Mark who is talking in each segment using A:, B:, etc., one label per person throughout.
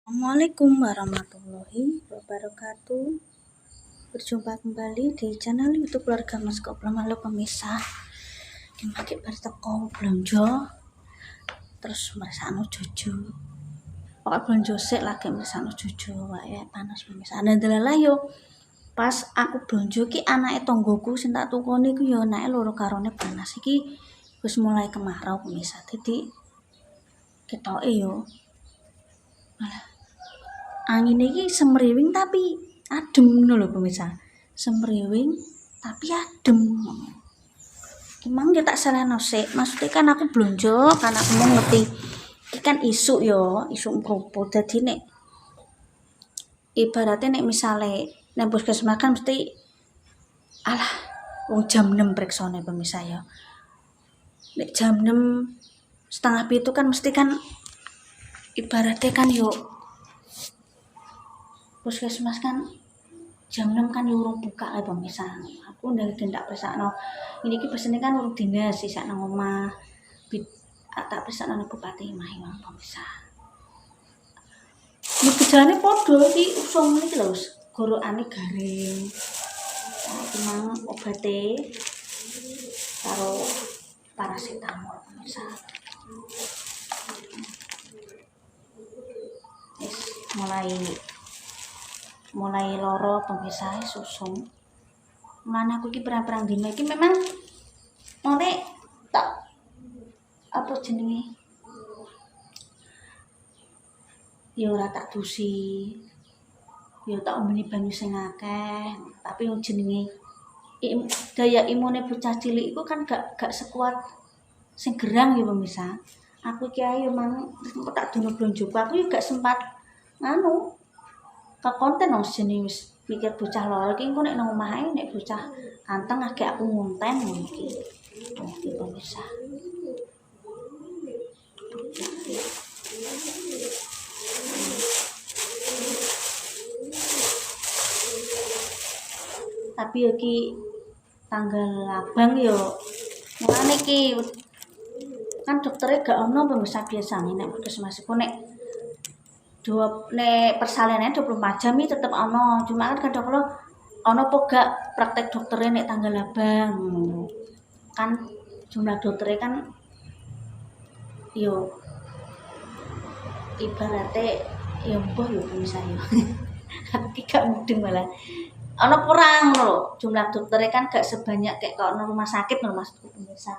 A: Assalamualaikum warahmatullahi wabarakatuh. Berjumpa kembali di channel YouTube keluarga Mas Koplo. Halo pemirsa, dimakai berteko belanja terus merasakno jojo. Pokok belanja sik lagi merasakno jojo wae panas pemirsa. Andalah yo pas aku belanja ki anake tonggoku sing tak tukoni ku yo anake loro karone panas iki wis mulai kemarau pemirsa. Dadi ketoke yo angin ini semriwing tapi adem ngono lho pemirsa. Semriwing tapi adem. Emang dia tak seleno sik. Maksudnya kan aku blonjo kan aku mau ngerti. Iki kan isu yo, isu mpropo. Dadi nek ibaratnya nek misale nek puskesmas kan mesti alah wong jam 6 preksone pemirsa yo. Nek jam 6 setengah itu kan mesti kan ibaratnya kan yo puskesmas kan jam 6 kan urung buka lah pemirsa. Aku ndak persakno. Ini ki pesene kan urung dinas sisak nang omah. Tak persakno nang bupati Mahi pemirsa. Iki gejalane padha iki usum iki lho, gorokane garing. Iki mang obate karo parasetamol pemirsa. Mulai loro pemirsa susung. Mana aku ki perang-perang dina iki memang oleh tak apa jenenge? Ya ora tak dusi. Ya tak omeni banyu sing akeh, tapi jenenge daya imune bocah cilik iku kan gak sekuat sing gerang ya pemirsa. Aku ki ayo mang tak dono blonjoku aku ya gak sempat ke konten jenenge wis mikir bocah loro iki engko nek nang omah ae nek bocah anteng agek aku ngonten ngono iki. Iki pemirsa. Tapi iki tanggal abang yo mulane iki kan dokternya gak ono pemirsa biasane nek puskesmas iku nek persalinannya 24 jam ini tetep ono, cuma kan kadang kalau ono apa gak praktek dokternya nek tanggal abang kan jumlah dokternya kan yo ibaratnya ya mbah yo misalnya aku gak mudeng malah ono kurang lho jumlah dokternya kan gak sebanyak kayak kalau rumah sakit lho maksudku pemirsa.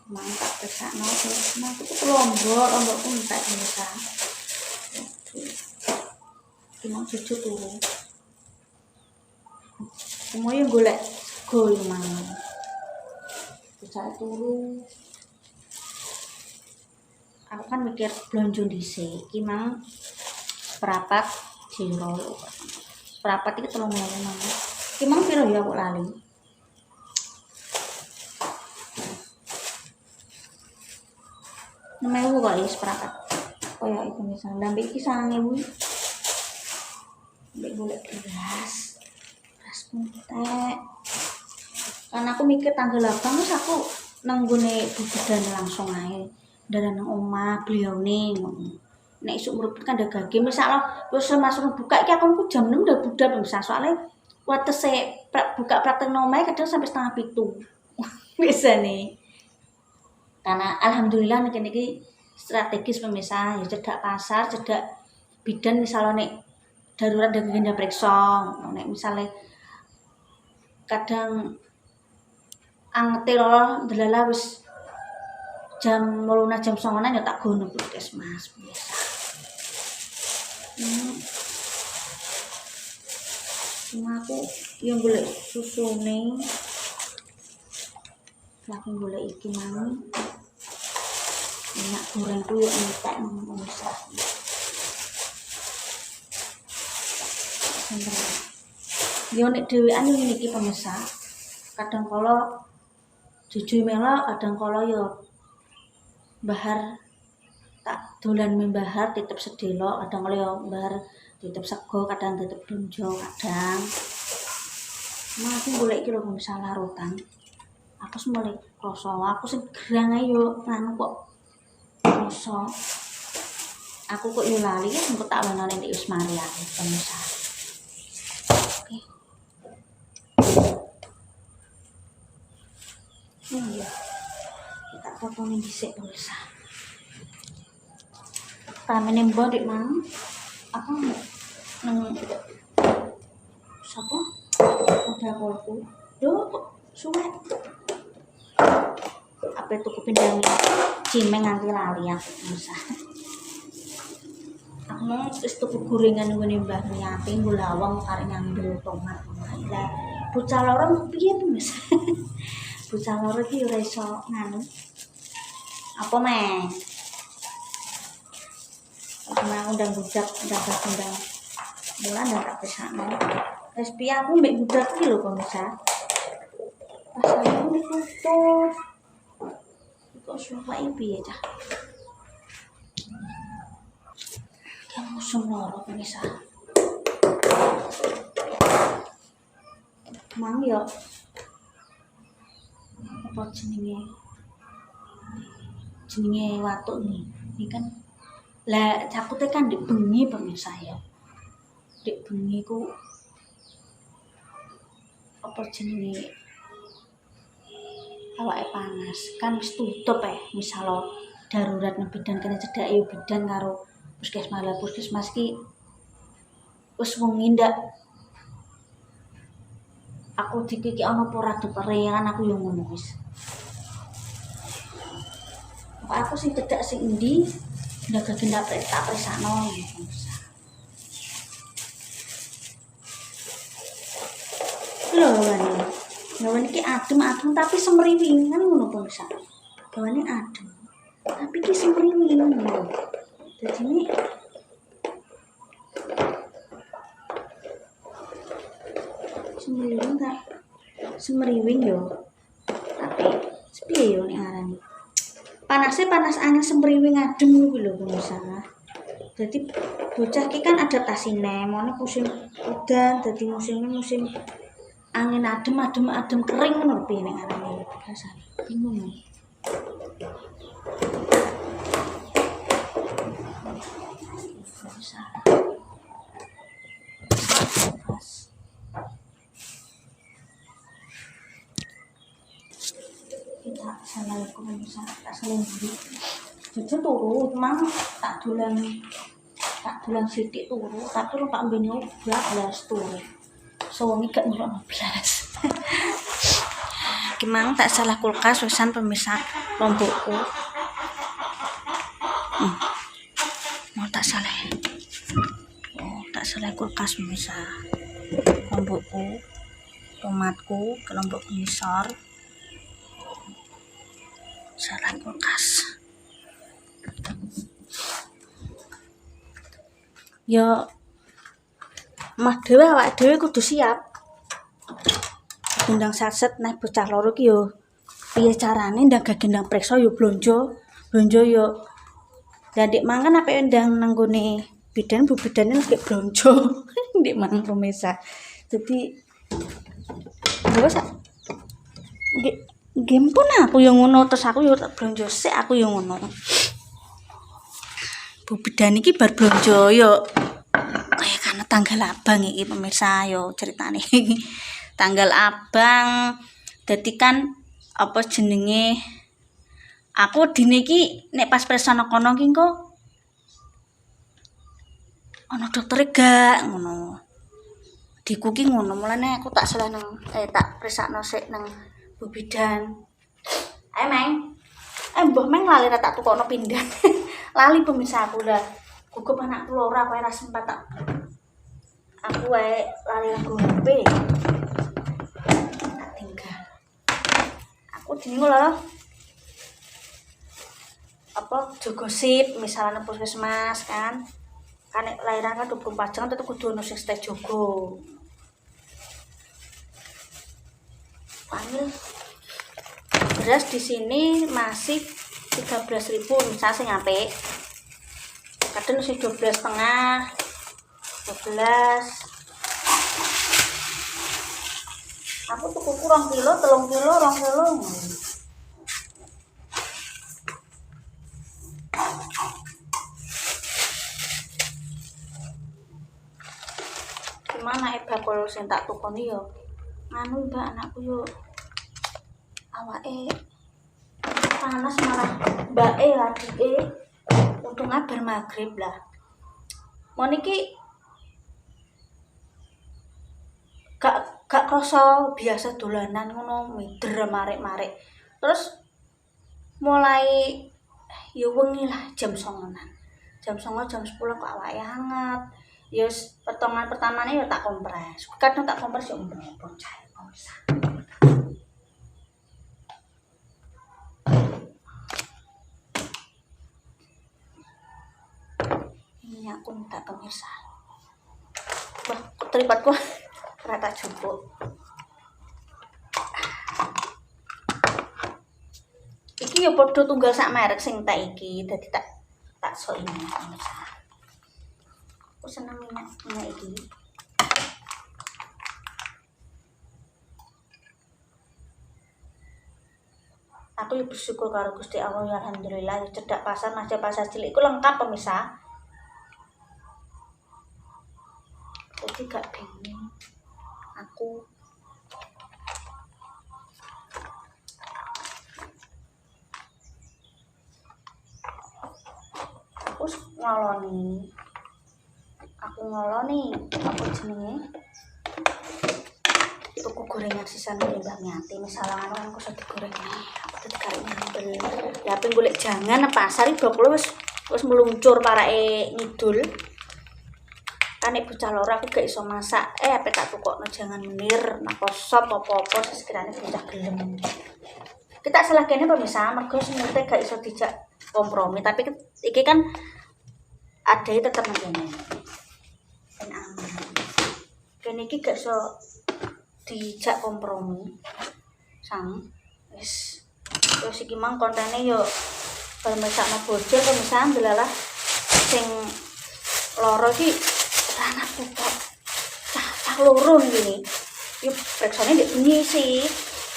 A: Mantap persakno terus aku tuh lombok entek pemirsa. Mau cucu turu. Semuanya golek sego iki mang. Bisa turu. Aku kan mikir blonjo dhisik. Iki mang seprapat jero. Seprapat iki 3.000 mang. Iki mang piro ya kok lali. Nemewu kok iki seprapat. Kaya itu misalnya ndambek iki 9.000. Mbak golek beras entek. Karena aku mikir tanggal abang terus aku nang gone bubudan langsung ae. Dalan nang omah beliaune ngono. Nek isuk mrepet kan dagage misal wis masuk buka iki aku jam 6 udah budal bisa soalnya watese buka praktek nang omahe kadang sampai 6:30. Biasane. Karena alhamdulillah nek niki strategis pemirsa ya cedak pasar, cedak bidan misalnya nek darurat dagingnya periksa, nek misalnya kadang angete lho delala wis jam 8 jam 9 ya tak gono puskesmas biasa. Cuma aku yang golek susune lagi golek iki mang minyak goreng ku yo entek nang pemirsa. Yo nek dhewean yo ngene iki pemirsa. Kadang kala jujur melok, kadang kala yo bahar tak dolan membahar tetep sedelo, kadang kala yo bahar tetep sego, kadang tetep blonjo, kadang. Nah, aku golek iki lho pemirsa larutan. Aku mulai krasa, aku sing gerang ae yo nganu kok krasa. Aku kok yo lali ya engko tak wanane nek wis mari aku pemirsa. Oke. Iya. Tak potongin dhisik pemirsa. Ramene mbok dik mang. Apa nang sapa? Udah kolku. Lho kok suwe. Apa tuku pindang cimeng nganti lali aku pemirsa. Aku mau wis tuku gorengan ngene Mbah Miati nggo lawang karo nyambel tomat. Lah bocah loro piye pemirsa? Bocah loro iki ora iso nganu. Apa meh? Aku mau undang budak undang bulan dan tak pesakno. Wis piye aku mbek budak iki lho pemirsa. Pas aku ditutup. Kok suwe piye cah? Yang musuh loro pemirsa. Mang yo apa jenenge watuk ini kan lah cakute kan di bengi pemirsa ya di bengi ku apa jenenge awake panas kan wis tutup misal darurat nang bidan kena cedhak yo bidan karo puskesmas ki wis wengi ndak aku dikiki ana apa ora kan aku yo ngono wis. Aku sing cedhak sing endi ndak tak presakno pemirsa. Lho ngene. Gawane iki adem tapi semriwingan ngono pemirsa. Gawane adem. Tapi iki semriwing lho. Dadi ini semriwing yo. Tapi piye yo nek arane? Panasnya panas angin semriwing adem kuwi lho pemirsa. Jadi bocah ki kan adaptasine, mone musim udan dadi musim angin adem kering ngono piye nek arane rasane. Bingung. Assalamualaikum pemirsa, tak selemburi. Jujur turu, mang tak dolan sithik turu, tapi lu tak mbene blas turu. Suwengi gak nurut blas. Ki mang tak salah kulkas wisan pemirsa lombokku. Mau tak salah. Oh, tak salah kulkas pemirsa. Lombokku, tomatku, kelompok ngisor. Salah kulkas. Ya mah dhewe awake dhewe kudu siap. Gendang saset nek bocah loro ki yo piye carane ndang gendang preksa yo blonjo yo. Lah ndik mangan apike ndang nang gone bidan bu bidane lagi blonjo. Ndik mangan pemirsa. Dadi wes game pun aku yang ngono terus aku yo tak blonjo sik aku yang ngono. Bu bidan iki bar blonjo yo kaya karena tanggal abang iki pemirsa yo ceritane. Tanggal abang dadi kan apa jenenge aku dine iki nek pas presana kono ki engko ana dokter gak ngono. Diku ki ngono mulane aku tak salah nang tak presakno sik nang Bu bidan. Ayo Meng. Mbah Meng lali ra tak tukokno pindang. Lali pemirsa aku lah. Gugup anakku loro aku ora sempat tak. Aku wae lali ngombe. Tak tinggal. Aku dino lho. Apa jogosip misalnya puskesmas kan. Kan nek lahiran kan 24 jam tetep kudu ono sing stay jogo. Panggil beras di sini masih 13.000 misal sing apik. Kadang sing 12,5 12. Aku tuku 2 kilo, 3 kilo, 2 kilo. Gimana bakul sing tak tukoni yo nganu Mbak, anakku yo awake panas malah mbake adike untungnya bar magrib lah. Mon iki gak krasa biasa dolanan ngono mider marek-marek. Terus mulai ya wengi lah jam 09.00-an. Jam 09.00 jam 10 kok awake hangat. Ya pertemuan pertamane ya tak kompres. Kadang tak kompres ya ompong cair bisa. Ini aku minta pemirsa. Wah, terlibatku rata jupuk. Iki ya padha tunggal sak merek sing tak iki, dadi tak sok ini pemirsa. Aku seneng minyak iki. Aku ya bersyukur karo Gusti Allah ya alhamdulillah ya cedak pasar masih pasar cilik iku lengkap pemirsa. Jadi gak bingung aku ngoloni apa jenenge tuku gorengan sisan Mbak Miati misalnya kan aku sudah digoreng aku tadi karo nyambel ya pengen golek jangan pasar iki bakul wis meluncur parake ngidul kan ibu bocah loro aku gak iso masak apa tak tukokno jangan menir napa sop apa-apa sekirane bocah gelem kita salah kene pemirsa mergo sementing gak iso dijak kompromi tapi iki kan ada tetep ngene ben aman kene iki gak iso dijak kompromi sang wis iki mang kontene yo mesakno bocil pemirsa ndelalah sing loro iki anakku kok cah loro ngene yo preksane ndek bengi sih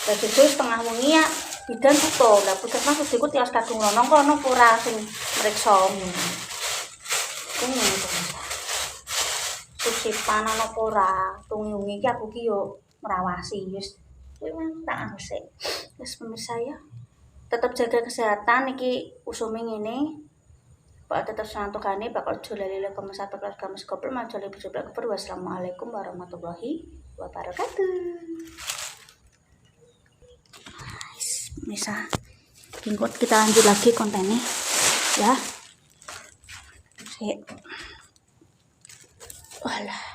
A: lah justru setengah wengi ya bidan tutup lah puskesmas wis iku tiwas kadung lono kono ora sing mriksa ngono kuwi susipan ana apa ora tungi-ungi iki aku ki yo merawasi wis kuwi tak anusik wis pemirsa ya tetap jaga kesehatan iki usume ngene Pak tetap santukane bakal jolali lakum satu kelas kamu skopel majoli berjumpa keper wassalamualaikum warahmatullahi wabarakatuh. Bisa kita lanjut lagi kontennya ya. Walah.